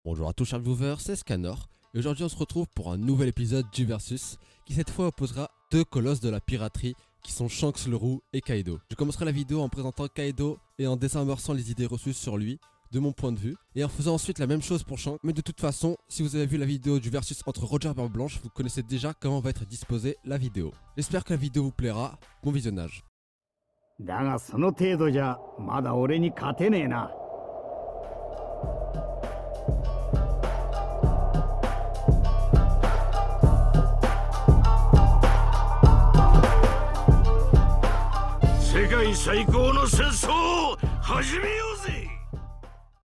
Bonjour à tous chers viewers, c'est Scanor et aujourd'hui on se retrouve pour un nouvel épisode du Versus qui cette fois opposera deux colosses de la piraterie qui sont Shanks le Roux et Kaido. Je commencerai la vidéo en présentant Kaido et en désamorçant les idées reçues sur lui de mon point de vue et en faisant ensuite la même chose pour Shanks. Mais de toute façon, si vous avez vu la vidéo du Versus entre Roger et Barbe Blanche, vous connaissez déjà comment va être disposée la vidéo. J'espère que la vidéo vous plaira, bon visionnage. だがその程度じゃまだ俺に勝てねえな。世界最高の戦争を始めようぜ。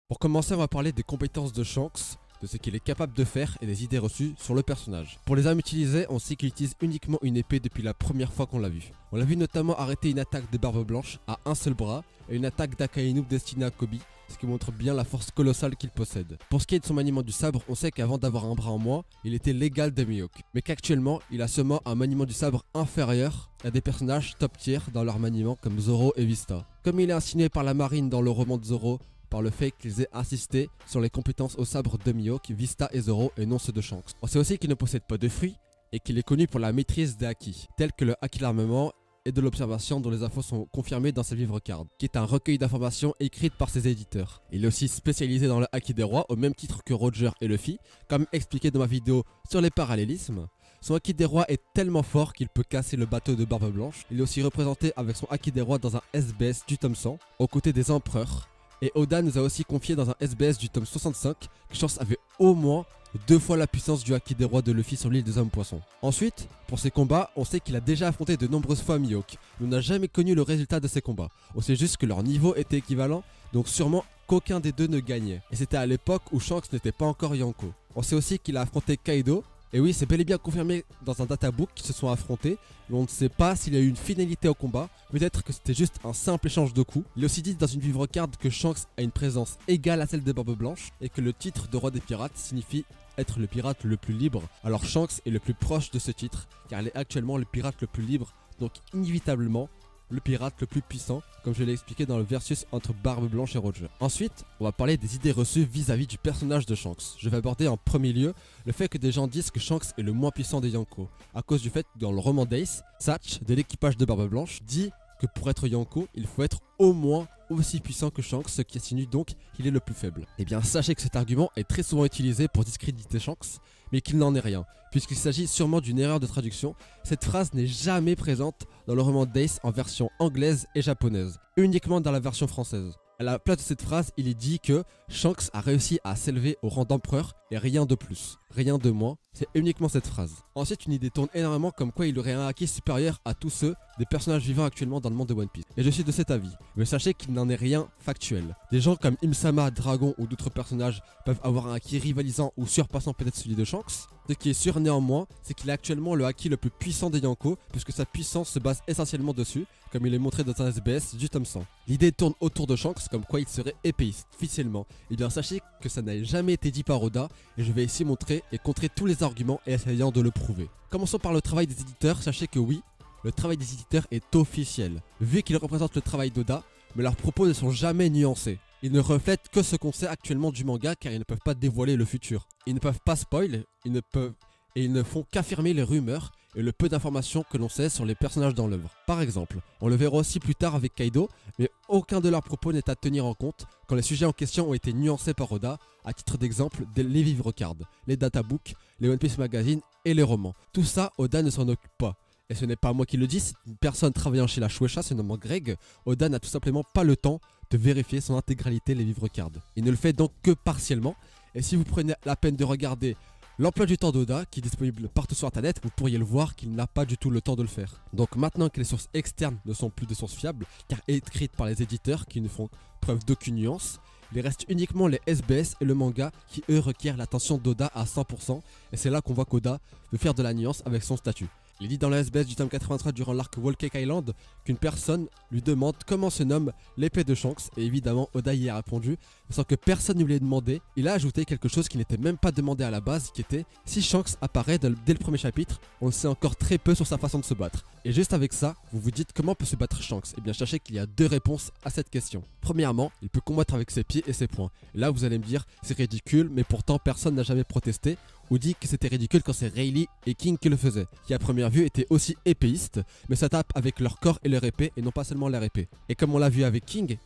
Pour commencer, on va parler des compétences de Shanks, de ce qu'il est capable de faire et des idées reçues sur le personnage. Pour les armes utilisées, on sait qu'il utilise uniquement une épée depuis la première fois qu'on l'a vu. On l'a vu notamment arrêter une attaque de Barbe Blanche à un seul bras et une attaque d'Akainu destinée à Koby, ce qui montre bien la force colossale qu'il possède. Pour ce qui est de son maniement du sabre, on sait qu'avant d'avoir un bras en moins, il était l'égal de Mihawk, mais qu'actuellement, il a seulement un maniement du sabre inférieur à des personnages top tier dans leur maniement comme Zoro et Vista. Comme il est insinué par la marine dans le roman de Zoro, par le fait qu'ils aient insisté sur les compétences au sabre de Mihawk, Vista et Zoro et non ceux de Shanks. On sait aussi qu'il ne possède pas de fruits et qu'il est connu pour la maîtrise des haki, tels que le haki de l'armement et de l'observation dont les infos sont confirmées dans sa livre card, qui est un recueil d'informations écrites par ses éditeurs. Il est aussi spécialisé dans le haki des rois au même titre que Roger et Luffy, comme expliqué dans ma vidéo sur les parallélismes. Son haki des rois est tellement fort qu'il peut casser le bateau de Barbe Blanche. Il est aussi représenté avec son haki des rois dans un SBS du tome 100, aux côtés des empereurs. Et Oda nous a aussi confié dans un SBS du tome 65 que Shanks avait au moins 2 fois la puissance du haki des rois de Luffy sur l'île des hommes poissons. Ensuite, pour ses combats, on sait qu'il a déjà affronté de nombreuses fois Mihawk, mais on n'a jamais connu le résultat de ses combats. On sait juste que leur niveau était équivalent, donc sûrement qu'aucun des deux ne gagnait. Et c'était à l'époque où Shanks n'était pas encore Yonko. On sait aussi qu'il a affronté Kaido. Et oui, c'est bel et bien confirmé dans un databook qu'ils se sont affrontés, mais on ne sait pas s'il y a eu une finalité au combat, peut-être que c'était juste un simple échange de coups. Il est aussi dit dans une vivre card que Shanks a une présence égale à celle des Barbes Blanches, et que le titre de roi des pirates signifie être le pirate le plus libre. Alors Shanks est le plus proche de ce titre, car il est actuellement le pirate le plus libre, donc inévitablement le pirate le plus puissant, comme je l'ai expliqué dans le versus entre Barbe Blanche et Roger. Ensuite, on va parler des idées reçues vis-à-vis du personnage de Shanks. Je vais aborder en premier lieu le fait que des gens disent que Shanks est le moins puissant des Yonko, à cause du fait que dans le roman d'Ace, Satch, de l'équipage de Barbe Blanche, dit que pour être Yonko, il faut être au moins aussi puissant que Shanks, ce qui insinue donc qu'il est le plus faible. Et bien sachez que cet argument est très souvent utilisé pour discréditer Shanks, mais qu'il n'en est rien, puisqu'il s'agit sûrement d'une erreur de traduction. Cette phrase n'est jamais présente dans le roman d'Ace en version anglaise et japonaise, uniquement dans la version française. À la place de cette phrase, il est dit que Shanks a réussi à s'élever au rang d'empereur et rien de plus, rien de moins, c'est uniquement cette phrase. Ensuite, une idée tourne énormément comme quoi il aurait un haki supérieur à tous ceux des personnages vivants actuellement dans le monde de One Piece. Et je suis de cet avis, mais sachez qu'il n'en est rien factuel. Des gens comme Im-sama, Dragon ou d'autres personnages peuvent avoir un haki rivalisant ou surpassant peut-être celui de Shanks. Ce qui est sûr néanmoins, c'est qu'il est actuellement le haki le plus puissant des Yonko, puisque sa puissance se base essentiellement dessus, comme il est montré dans un SBS du tome 100. L'idée tourne autour de Shanks comme quoi il serait épéiste, officiellement. Et bien sachez que ça n'a jamais été dit par Oda, et je vais ici montrer et contrer tous les arguments et essayant de le prouver. Commençons par le travail des éditeurs, sachez que oui, le travail des éditeurs est officiel, vu qu'ils représentent le travail d'Oda, mais leurs propos ne sont jamais nuancés. Ils ne reflètent que ce qu'on sait actuellement du manga car ils ne peuvent pas dévoiler le futur. Ils ne peuvent pas spoil, ils ne font qu'affirmer les rumeurs et le peu d'informations que l'on sait sur les personnages dans l'œuvre. Par exemple, on le verra aussi plus tard avec Kaido, mais aucun de leurs propos n'est à tenir en compte quand les sujets en question ont été nuancés par Oda, à titre d'exemple les livres cards, les databooks, les One Piece Magazine et les romans. Tout ça, Oda ne s'en occupe pas. Et ce n'est pas moi qui le dis, c'est une personne travaillant chez la Shueisha, se nommant Greg. Oda n'a tout simplement pas le temps de vérifier son intégralité les livres cards. Il ne le fait donc que partiellement, et si vous prenez la peine de regarder l'emploi du temps d'Oda, qui est disponible partout sur internet, vous pourriez le voir qu'il n'a pas du tout le temps de le faire. Donc maintenant que les sources externes ne sont plus des sources fiables, car écrites par les éditeurs qui ne font preuve d'aucune nuance, il reste uniquement les SBS et le manga qui eux requièrent l'attention d'Oda à 100%, et c'est là qu'on voit qu'Oda veut faire de la nuance avec son statut. Il dit dans le SBS du tome 83 durant l'arc Whole Cake Island qu'une personne lui demande comment se nomme l'épée de Shanks, et évidemment Oda y a répondu, sans que personne ne lui ait demandé. Il a ajouté quelque chose qui n'était même pas demandé à la base, qui était si Shanks apparaît dès le premier chapitre, on sait encore très peu sur sa façon de se battre. Et juste avec ça, vous vous dites comment peut se battre Shanks? Eh bien sachez qu'il y a deux réponses à cette question. Premièrement, il peut combattre avec ses pieds et ses poings. Et là vous allez me dire c'est ridicule, mais pourtant personne n'a jamais protesté ou dit que c'était ridicule quand c'est Rayleigh et King qui le faisaient, qui à première vue étaient aussi épéistes, mais ça tape avec leur corps et leur épée et non pas seulement leur épée. Et comme on l'a vu avec King,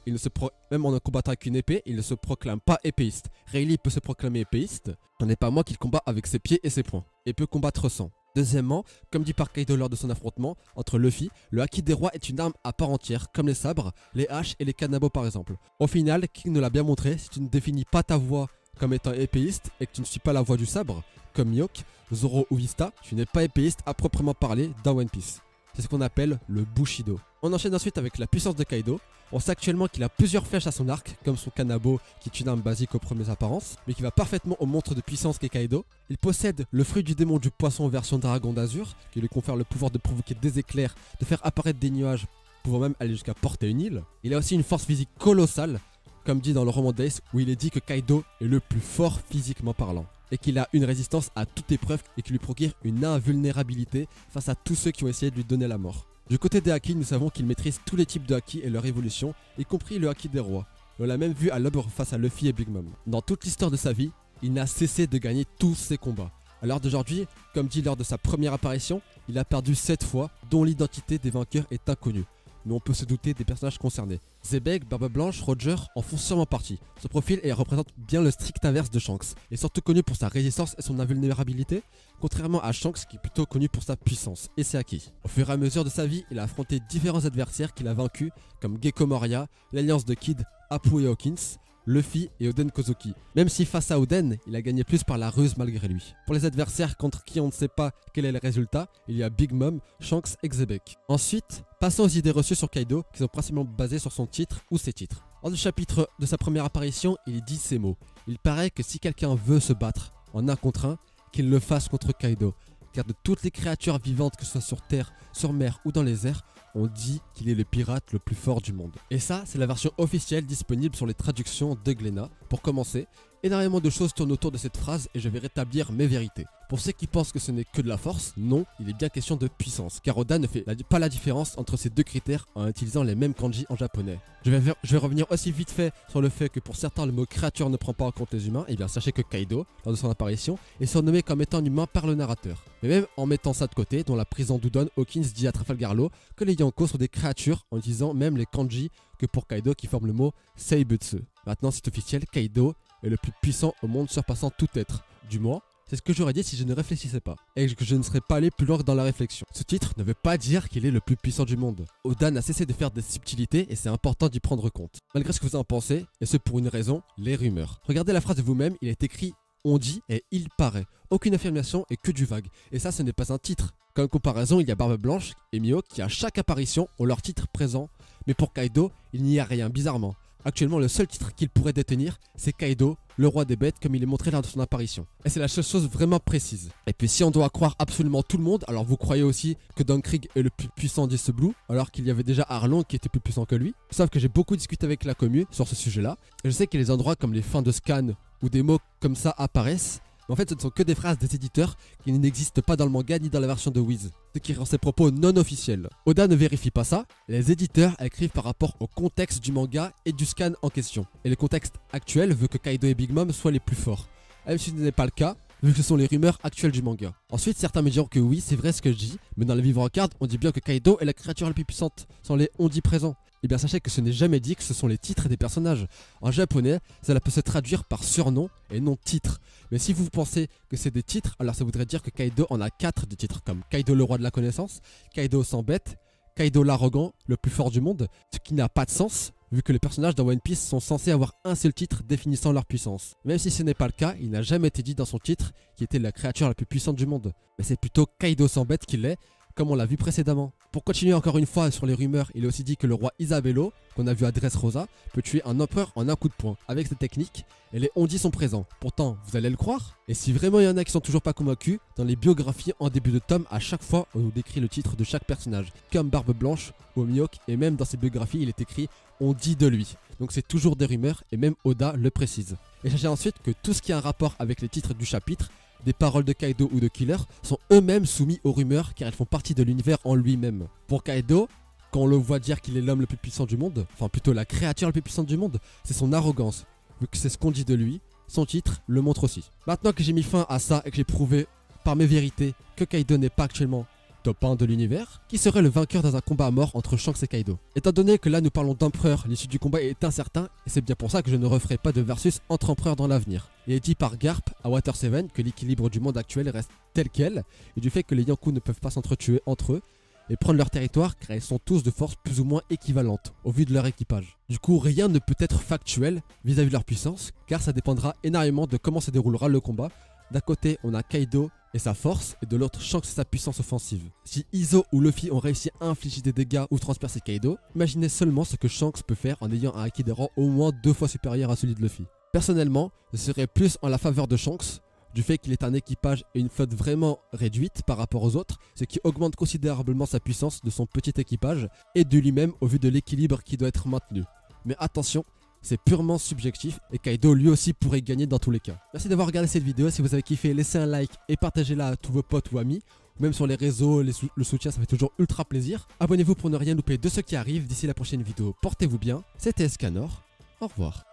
même en combattant avec une épée, il ne se proclame pas épéiste. Rayleigh peut se proclamer épéiste, ce n'est pas moi qu'il combat avec ses pieds et ses poings, et peut combattre sans. Deuxièmement, comme dit par Kaido lors de son affrontement entre Luffy, le haki des rois est une arme à part entière, comme les sabres, les haches et les kanabo par exemple. Au final, King nous l'a bien montré, si tu ne définis pas ta voix comme étant épéiste et que tu ne suis pas la voie du sabre, comme Mihawk, Zoro ou Vista, tu n'es pas épéiste à proprement parler dans One Piece. C'est ce qu'on appelle le Bushido. On enchaîne ensuite avec la puissance de Kaido. On sait actuellement qu'il a plusieurs flèches à son arc, comme son Kanabo qui est une arme basique aux premières apparences, mais qui va parfaitement au monstre de puissance qu'est Kaido. Il possède le fruit du démon du poisson version dragon d'azur, qui lui confère le pouvoir de provoquer des éclairs, de faire apparaître des nuages, pouvant même aller jusqu'à porter une île. Il a aussi une force physique colossale, comme dit dans le roman d'Ace, où il est dit que Kaido est le plus fort physiquement parlant, et qu'il a une résistance à toute épreuve et qui lui procure une invulnérabilité face à tous ceux qui ont essayé de lui donner la mort. Du côté des haki, nous savons qu'il maîtrise tous les types de haki et leur évolution, y compris le haki des rois. On l'a même vu à l'aube face à Luffy et Big Mom. Dans toute l'histoire de sa vie, il n'a cessé de gagner tous ses combats. À l'heure d'aujourd'hui, comme dit lors de sa première apparition, il a perdu 7 fois, dont l'identité des vainqueurs est inconnue. Mais on peut se douter des personnages concernés. Zebek, Barbe Blanche, Roger en font sûrement partie. Ce profil représente bien le strict inverse de Shanks, et surtout connu pour sa résistance et son invulnérabilité, contrairement à Shanks qui est plutôt connu pour sa puissance et ses acquis. Au fur et à mesure de sa vie, il a affronté différents adversaires qu'il a vaincus, comme Gecko Moria, l'alliance de Kid, Apu et Hawkins, Luffy et Oden Kozuki. Même si face à Oden, il a gagné plus par la ruse malgré lui. Pour les adversaires contre qui on ne sait pas quel est le résultat, il y a Big Mom, Shanks et Xebec. Ensuite, passons aux idées reçues sur Kaido, qui sont principalement basées sur son titre ou ses titres. Dans le chapitre de sa première apparition, il dit ces mots. Il paraît que si quelqu'un veut se battre en un contre un, qu'il le fasse contre Kaido. Car de toutes les créatures vivantes, que ce soit sur terre, sur mer ou dans les airs, on dit qu'il est le pirate le plus fort du monde. Et ça, c'est la version officielle disponible sur les traductions de Glénat. Pour commencer, énormément de choses tournent autour de cette phrase et je vais rétablir mes vérités. Pour ceux qui pensent que ce n'est que de la force, non, il est bien question de puissance, car Oda ne fait pas la différence entre ces deux critères en utilisant les mêmes kanji en japonais. Je vais revenir aussi vite fait sur le fait que pour certains le mot créature ne prend pas en compte les humains, et bien sachez que Kaido, lors de son apparition, est surnommé comme étant un humain par le narrateur. Mais même en mettant ça de côté, dans la prison d'Udon, Hawkins dit à Trafalgar Law que les Yonko sont des créatures en utilisant même les kanji que pour Kaido qui forment le mot Seibutsu. Maintenant c'est officiel, Kaido est le plus puissant au monde surpassant tout être, du moins. C'est ce que j'aurais dit si je ne réfléchissais pas, et que je ne serais pas allé plus loin dans la réflexion. Ce titre ne veut pas dire qu'il est le plus puissant du monde. Oda n'a cessé de faire des subtilités et c'est important d'y prendre compte. Malgré ce que vous en pensez, et ce pour une raison, les rumeurs. Regardez la phrase de vous-même, il est écrit « on dit » et « il paraît ». Aucune affirmation et que du vague. Et ça, ce n'est pas un titre. Comme comparaison, il y a Barbe Blanche et Mihawk qui à chaque apparition ont leur titre présent, mais pour Kaido, il n'y a rien bizarrement. Actuellement, le seul titre qu'il pourrait détenir, c'est Kaido, le roi des bêtes, comme il est montré lors de son apparition. Et c'est la seule chose vraiment précise. Et puis si on doit croire absolument tout le monde, alors vous croyez aussi que Don Krieg est le plus puissant d'East Blue, alors qu'il y avait déjà Arlong qui était plus puissant que lui. Sauf que j'ai beaucoup discuté avec la commu sur ce sujet-là. Et je sais qu'il y a des endroits comme les fins de scan, où des mots comme ça apparaissent. Mais en fait, ce ne sont que des phrases des éditeurs qui n'existent pas dans le manga ni dans la version de Wiz, ce qui rend ses propos non officiels. Oda ne vérifie pas ça, les éditeurs écrivent par rapport au contexte du manga et du scan en question. Et le contexte actuel veut que Kaido et Big Mom soient les plus forts. Même si ce n'est pas le cas, vu que ce sont les rumeurs actuelles du manga. Ensuite, certains me diront que oui, c'est vrai ce que je dis, mais dans la Vivre Card, on dit bien que Kaido est la créature la plus puissante, sans les on dit présents. Et bien sachez que ce n'est jamais dit que ce sont les titres des personnages. En japonais, cela peut se traduire par surnom et non titre. Mais si vous pensez que c'est des titres, alors ça voudrait dire que Kaido en a 4 de titres, comme Kaido le roi de la connaissance, Kaido sans bête, Kaido l'arrogant, le plus fort du monde, ce qui n'a pas de sens, vu que les personnages dans One Piece sont censés avoir un seul titre définissant leur puissance. Même si ce n'est pas le cas, il n'a jamais été dit dans son titre qu'il était la créature la plus puissante du monde. Mais c'est plutôt Kaido sans bête qu'il est, comme on l'a vu précédemment. Pour continuer encore une fois sur les rumeurs, il est aussi dit que le roi Isabello, qu'on a vu à Dressrosa, peut tuer un empereur en un coup de poing. Avec cette technique, et les on-dit sont présents. Pourtant, vous allez le croire? Et si vraiment il y en a qui sont toujours pas convaincus, dans les biographies en début de tome, à chaque fois, on nous décrit le titre de chaque personnage, comme Barbe Blanche ou Mihawk, et même dans ses biographies, il est écrit « on dit de lui ». Donc c'est toujours des rumeurs, et même Oda le précise. Et sachez ensuite que tout ce qui a un rapport avec les titres du chapitre, des paroles de Kaido ou de Killer, sont eux-mêmes soumis aux rumeurs car elles font partie de l'univers en lui-même. Pour Kaido, quand on le voit dire qu'il est l'homme le plus puissant du monde, enfin plutôt la créature la plus puissante du monde, c'est son arrogance. Vu que c'est ce qu'on dit de lui, son titre le montre aussi. Maintenant que j'ai mis fin à ça et que j'ai prouvé par mes vérités que Kaido n'est pas actuellement top 1 de l'univers, qui serait le vainqueur dans un combat à mort entre Shanks et Kaido? Étant donné que là nous parlons d'empereur, l'issue du combat est incertain, et c'est bien pour ça que je ne referai pas de versus entre empereurs dans l'avenir. Il est dit par Garp à Water 7 que l'équilibre du monde actuel reste tel quel, et du fait que les Yonkou ne peuvent pas s'entretuer entre eux, et prendre leur territoire car ils sont tous de force plus ou moins équivalentes au vu de leur équipage. Du coup rien ne peut être factuel vis-à-vis de leur puissance, car ça dépendra énormément de comment se déroulera le combat. D'un côté on a Kaido et sa force, et de l'autre Shanks et sa puissance offensive. Si Izo ou Luffy ont réussi à infliger des dégâts ou transpercer Kaido, imaginez seulement ce que Shanks peut faire en ayant un haki de rang au moins 2 fois supérieur à celui de Luffy. Personnellement, je serais plus en la faveur de Shanks, du fait qu'il est un équipage et une flotte vraiment réduite par rapport aux autres, ce qui augmente considérablement sa puissance de son petit équipage et de lui-même au vu de l'équilibre qui doit être maintenu. Mais attention, c'est purement subjectif et Kaido lui aussi pourrait gagner dans tous les cas. Merci d'avoir regardé cette vidéo. Si vous avez kiffé, laissez un like et partagez-la à tous vos potes ou amis. Ou même sur les réseaux, le soutien ça fait toujours ultra plaisir. Abonnez-vous pour ne rien louper de ce qui arrive. D'ici la prochaine vidéo, portez-vous bien. C'était Escanor. Au revoir.